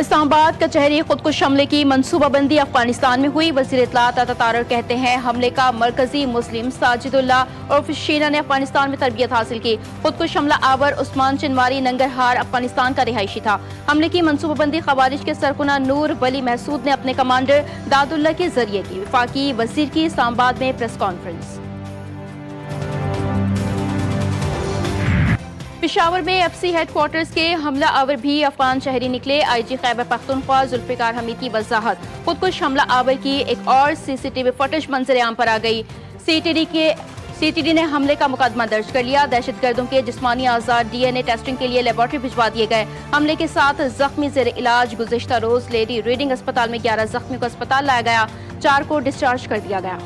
इस्लामाबाद कचहरी खुदकुश हमले की मनसूबाबंदी अफगानिस्तान में हुई। वज़ीर इत्तलात अता तारर कहते हैं हमले का मरकजी मुस्लिम साजिदुल्लाह और शीना ने अफगानिस्तान में तरबियत हासिल की। खुदकुश हमला आवर उस्मान चिनवारी नंगरहार अफगानिस्तान का रिहायशी था। हमले की मनसूबाबंदी खवारिज के सरकुना नूर वली महसूद ने अपने कमांडर दादुल्ला के जरिए की। वफाकी वजीर की इस्लामाबाद में प्रेस कॉन्फ्रेंस। पेशावर में एफसी हेडक्वार्टर्स के हमला आवर भी अफगान शहरी निकले। आईजी खैबर पख्तूनख्वा जुल्फिकार हमीद की वजाहत। खुदकुश हमला आवर की एक और सीसीटीवी फुटेज मंजर आम पर आ गई। सीटीडी ने हमले का मुकदमा दर्ज कर लिया। दहशतगर्दों के जिस्मानी आजाद डीएनए टेस्टिंग के लिए लेबोरेटरी भिजवा दिए गए। हमले के साथ जख्मी जेर इलाज गुज़िश्ता रोज लेडी रीडिंग अस्पताल में 11 जख्मियों को अस्पताल लाया गया। 4 को डिस्चार्ज कर दिया गया।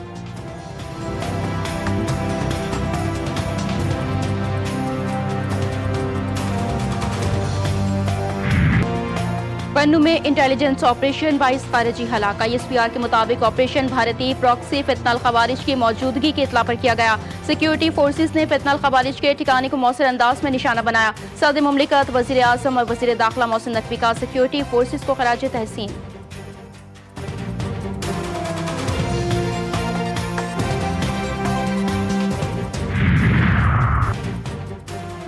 पन्नू में इंटेलिजेंस ऑपरेशन 22 खारिजी हलाक। ISPR के मुताबिक ऑपरेशन भारतीय प्रॉक्सी फितनल खवारिज की मौजूदगी की इत्तला पर किया गया। सिक्योरिटी फोर्सेस ने फितनल खवारिज के ठिकाने को मौसर अंदाज में निशाना बनाया। सदर मुमलिकत वजीर आज़म और वजीर दाखिला मोहसिन नकवी का सिक्योरिटी फोर्सेस को खराज तहसीन।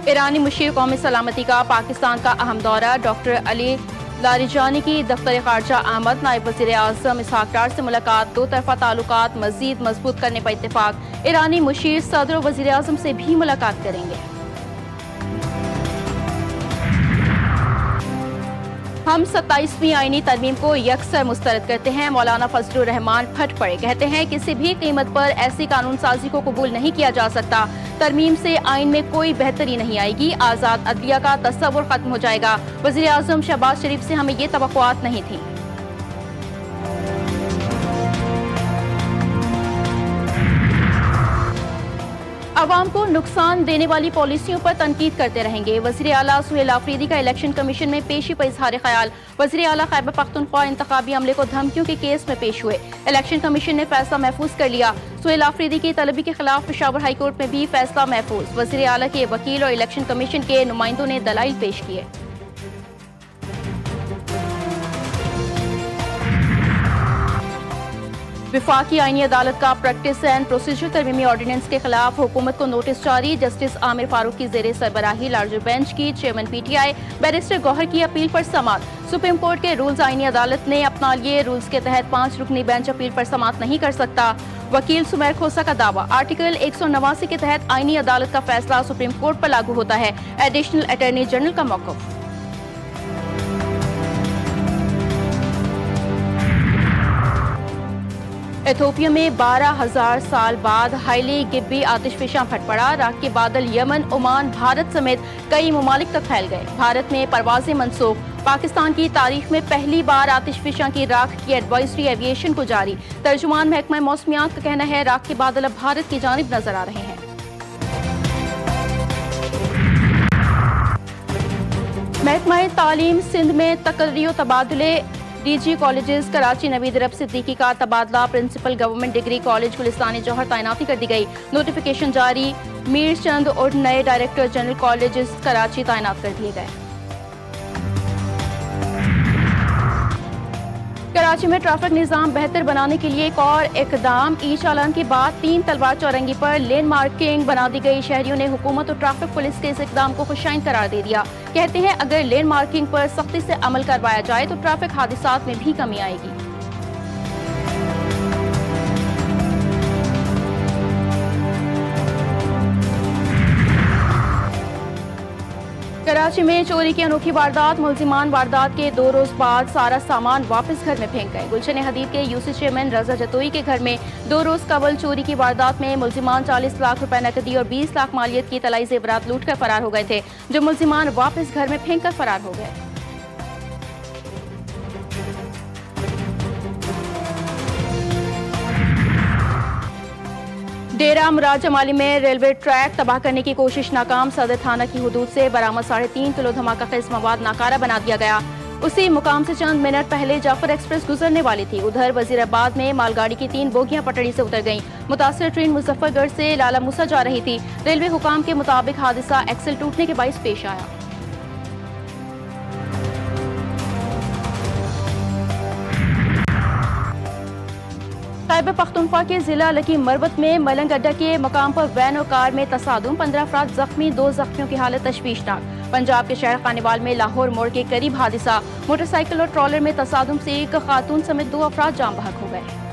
ईरानी मुशीर कौमी सलामती का पाकिस्तान का अहम दौरा। डॉक्टर अली लारिजानी की दफ्तर खारजा आमद। नायब वज़ीर आज़म इसहाक डार से मुलाकात। 2 तरफा ताल्लुकात मज़ीद मजबूत करने पर इत्तेफाक। ईरानी मुशीर सदर और वज़ीर आज़म से भी मुलाकात करेंगे। हम 27वीं आईनी तरमीम को यकसर मुस्तरद करते हैं। मौलाना फजलुर रहमान फट पड़े। कहते हैं किसी भी कीमत पर ऐसी कानून साजी को कबूल नहीं किया जा सकता। तरमीम से आइन में कोई बेहतरी नहीं आएगी। आज़ाद अदलिया का तस्वुर खत्म हो जाएगा। वज़ीर आज़म शहबाज शरीफ से हमें ये तवक्कुआत नहीं थी। अवाम को नुकसान देने वाली पॉलिसियों पर तनकीद करते रहेंगे। वज़ीर आला सुहेल आफरीदी का इलेक्शन कमीशन में पेशी पर इजहार ख्याल। वज़ीर आला खैबर पख्तूनख्वा इंतखाबी अमले को धमकियों के केस में पेश हुए। इलेक्शन कमीशन ने फैसला महफूज कर लिया। सुहेल आफरीदी की तलबी के खिलाफ पेशावर हाईकोर्ट में भी फैसला महफूज। वज़ीर आला के वकील और इलेक्शन कमीशन के नुमाइंदों ने दलाइल पेश किए। विफाकी आईनी अदालत का प्रैक्टिस एंड प्रोसीजर तरमीमी ऑर्डिनेंस के खिलाफ हुकूमत को नोटिस जारी। जस्टिस आमिर फारूक की जेर सरबराही लार्जर बेंच की चेयरमैन PTI बैरिस्टर गौहर की अपील पर समाअत। सुप्रीम कोर्ट के रूल्स आईनी अदालत ने अपना लिए। रूल्स के तहत 5 रुकनी बेंच अपील पर समाअत नहीं कर सकता। वकील सुमेर खोसा का दावा। आर्टिकल 189 के तहत आईनी अदालत का फैसला सुप्रीम कोर्ट पर लागू होता है। एडिशनल अटॉर्नी जनरल का मौक़िफ़। इथियोपिया में 12,000 साल बाद हाईली गिब्बी आतिशफिशां फट पड़ा। राख के बादल यमन, ओमान, भारत समेत कई ममालिक तक फैल गए। भारत में परवाजें मनसूख। पाकिस्तान की तारीख में पहली बार आतिशफिशां की राख की एडवाइजरी एविएशन को जारी। तर्जुमान महकमा मौसमियात का कहना है राख के बादल अब भारत की जानिब नजर आ रहे हैं। महकमा तालीम सिंध में तकर्री तबादले। DG कॉलेजेस कराची नवीद रब सिद्दीकी का तबादला। Principal government degree college Gulistan जौहर तैनाती कर दी गई। नोटिफिकेशन जारी। मीर चंद और नए डायरेक्टर जनरल कॉलेजेस कराची तैनात कर दिए गए। कराची में ट्रैफिक निज़ाम बेहतर बनाने के लिए एक और इकदाम। ई चालान के बाद 3 तलवार चौरंगी पर लेन मार्किंग बना दी गई। शहरियों ने हुकूमत और ट्रैफिक पुलिस के इस इकदाम को खुशाइन करार दे दिया। कहते हैं अगर लेन मार्किंग पर सख्ती से अमल करवाया जाए तो ट्रैफिक हादसात में भी कमी आएगी। कराची में चोरी की अनोखी वारदात। मुलजिमान वारदात के 2 रोज बाद सारा सामान वापस घर में फेंक गए। गुलशन हदीद के यूसी चेयरमैन रजा जतोई के घर में 2 रोज कबल चोरी की वारदात में मुलजिमान 40 लाख रुपए नकदी और 20 लाख मालियत की तलाई जेवरात लूट कर फरार हो गए थे, जो मुलजिमान वापस घर में फेंक कर फरार हो गए। डेरा मुराद जमाली में रेलवे ट्रैक तबाह करने की कोशिश नाकाम। सदर थाना की हुदूद से बरामद 3.5 किलो धमाका खेज मवाद नाकारा बना दिया गया। उसी मुकाम से चंद मिनट पहले जाफर एक्सप्रेस गुजरने वाली थी। उधर वजीराबाद में मालगाड़ी की 3 बोगियां पटड़ी से उतर गईं। मुतासर ट्रेन मुजफ्फरगढ़ से लाला मूसा जा रही थी। रेलवे हुकाम के मुताबिक हादसा एक्सल टूटने के बाइस पेश आया। खैबर पख्तूनख्वा के जिला लकी मरवत में मलंग अड्डा के मकाम पर वैन और कार में तसादुम, 15 अफराद जख्मी, 2 जख्मियों की हालत तशवीशनाक। पंजाब के शहर खानेवाल में लाहौर मोड़ के करीब हादसा, मोटरसाइकिल और ट्रॉलर में तसादुम से एक खातून समेत 2 अफराद जाम बहक हो गए।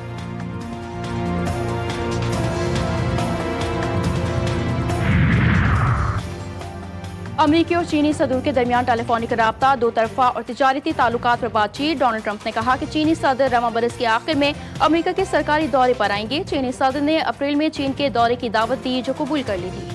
अमरीकी और चीनी सदर के दरमियान टेलीफोनिक राब्ता, दो तरफा और तिजारती ताल्लुकात पर बातचीत। डोनाल्ड ट्रंप ने कहा कि चीनी सदर रवां बरस के आखिर में अमरीका के सरकारी दौरे पर आएंगे। चीनी सदर ने अप्रैल में चीन के दौरे की दावत दी, जो कबूल कर ली थी।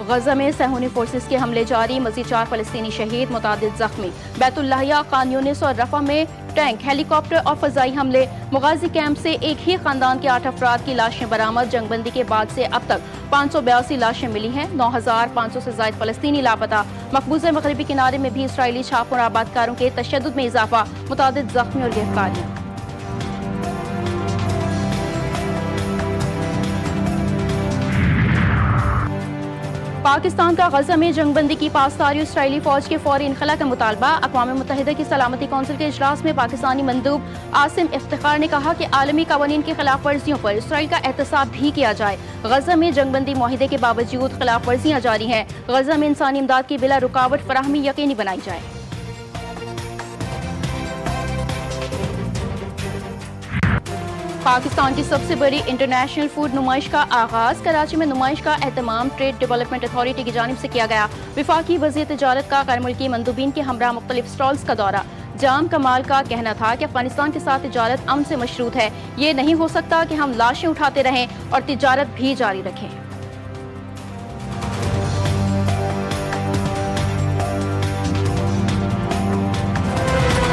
गजा में सहूनी फोर्सेस के हमले जारी, मजीद 4 फलस्तीनी शहीद, मुतादिद जख्मी। बैतुल्लाहिया, खान यूनिस और रफा में टैंक, हेलीकॉप्टर और फजाई हमले। मुगाजी कैंप से एक ही खानदान के 8 अफराद की लाशें बरामद। जंगबंदी के बाद से अब तक 582 लाशें मिली हैं। 9500 से ज्यादा फलस्तीनी लापता। मकबूजा मगरबी किनारे में भी इसराइली छापों और आबादकारों के तशद्दुद में इजाफा, मुतादिद जख्मी और गिरफ्तारियां। पाकिस्तान का गजा में जंगबंदी की पासदारी, इसराइली फौज के फौरी इनखला का मुतालबा। अक़वाम मुत्तहिदा की सलामती कौंसिल के इजलास में पाकिस्तानी मंदूब आसिम इफ्तिखार ने कहा कि आलमी कवानीन की खिलाफ वर्जियों पर इसराइल का एहतसाब भी किया जाए। गजा में जंगबंदी मुआहिदे के बावजूद खिलाफ वर्जियाँ जारी हैं। गजा में इंसानी इमदाद की बिला रुकावट फराहमी यकीनी बनाई जाए। पाकिस्तान की सबसे बड़ी इंटरनेशनल फूड नुमाइश का आगाज। कराची में नुमाइश का एहतमाम ट्रेड डेवलपमेंट अथॉरिटी की जानिब से किया गया। विफाकी वज़ीर तिजारत का गैर मुल्की मंदूबीन के हमरा मुख्तलिफ स्टॉल्स का दौरा। जाम कमाल का कहना था कि अफगानिस्तान के साथ तिजारत अमन से मशरूत है। ये नहीं हो सकता कि हम लाशें उठाते रहें और तिजारत भी जारी रखें।